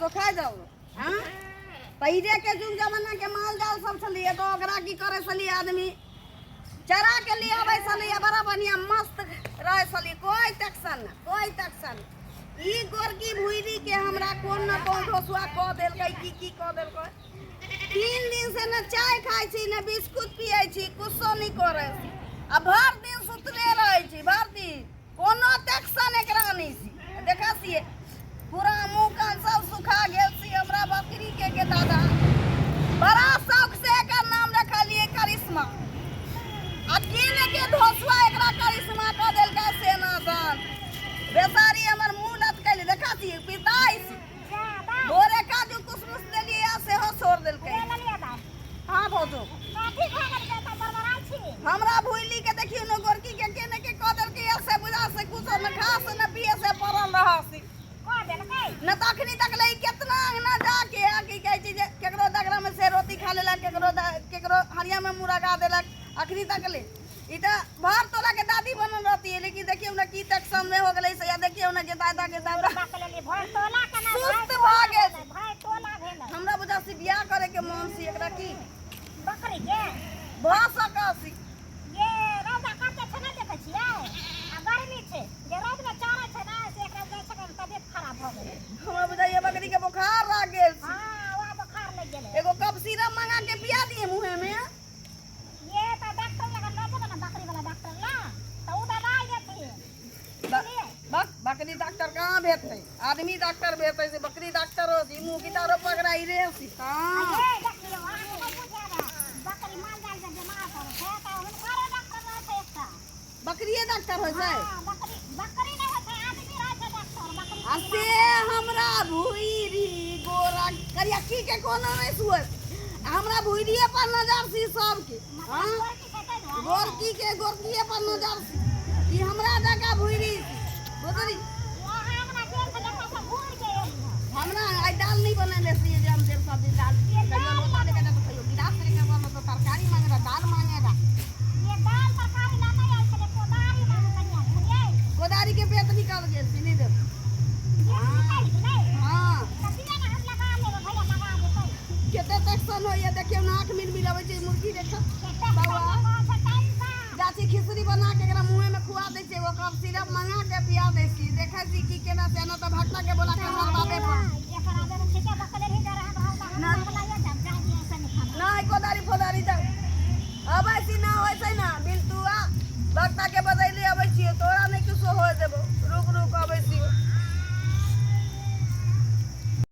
तो खा जाओ हाँ पहले के जुग जमाना के माल जाल सब चलिए तो ओकरा की करे चलिए आदमी चरा के लिए आवे चलिए बड़ा बढ़िया मस्त रहे चलिए कोई टेंशन ई गोरकी भुइरी के हमरा कौन न कौन ढोसुआ क देलकै की क देलकै 3 दिन से न चाय खाइ छी न बिस्कुट पियै छी कुछो नहीं करे छी आ भर दिन सुतले रहै छी भर दिन कोनो टेंशन एकरा नहीं छी देखा छिए पूरा मुंह कान सब सुखा गेल छी हमरा बकरी के दादा बड़ा शौक से एकर नाम रखलिए करिश्मा आ किने के ढोसुआ एकरा करिश्मा क देलकै सेना जान बेचारी हमर मुंह लटकैले देखा छिए पिताई भोरे काजू कुसमुस देलिए से हो छोड़ देलकै हां भौजो हमरा भुइली के देखियो न गोरकी के केने के क देलकै से बुझा से कुछ न घास न पिए से पड़ल रहसी क देलकै न तखनी तक ले कितना अंगना जाके आ की कहै छी जे केकरो दगरा में से रोटी खा लेला केकरो हरिया में मुर्गा देलक अखनी तक ले इटा भर तोला के दादी बनल रहती है लेकिन देखियो न की तक सामने हो गेलै से या देखियो न के दादा भर तोला के ना सुस्त भागे भाई तोला भेल हमरा बुझा से बियाह करे के मन से एकरा की बकरी के भाषा कासी ये रौदा काटे छ ना देखै छियै आ गर्मी छै जे रौद में चारा छै ना से एकरा देख के तबियत खराब भ गेलै हमरा बुझा ये बकरी के बुखार लाग गेल हां वा बुखार लग गेलै एगो कप सिरप मंगा के पिया दिए मुंह में ये तो डॉक्टर लगा न जब ना बकरी वाला डॉक्टर ला तो उ दवाई देती बकरी डॉक्टर कहां भेटतै आदमी डॉक्टर भेटै से बकरी डॉक्टर हो जी मुंह की तारो पकड़ाई रे सी हां ए देखियो आके को बुझारा बकरी माल जाल जे बीमार पड़े छै त हुनकर डॉक्टर रहे छै एकटा बकरिए डॉक्टर हो छै बकरी नहीं होय छै आदमी रहे छै डॉक्टर बकरी असे हमरा भुइरी गोरा करिया की के कोनो नहीं सुअ हमरा भुइरिए पर नजर सी सब के हां गोरकी पर नजर सी ई हमरा जगह भुइरी बुझली हमरा जेल से देखा सब भूल गए हमरा आई दाल नहीं बनेले से जे हम देव सब दिन दाल कहियो लोटा लेके तो कहियो गिलास लेके बनो तो तरकारी मांगेगा दाल मांगेगा ये दाल तरकारी ना नहीं आइल से कोदारी मांग कनिया सुनिए कोदारी के पेट निकाल गेल सी नहीं दे हां कतिया ना हम लगा लेबे भैया लगा देतै केते टेंशन होय देखियो ना 8 मिनट मिलावे छै मुर्गी देखा बाबा जाती खिचड़ी बना के एकरा मुंह में खुआ दै छै वो कप सिरप मंगा के पिया दै छी देखै छी की केना से न तो भटका के बोला के हमर बाबे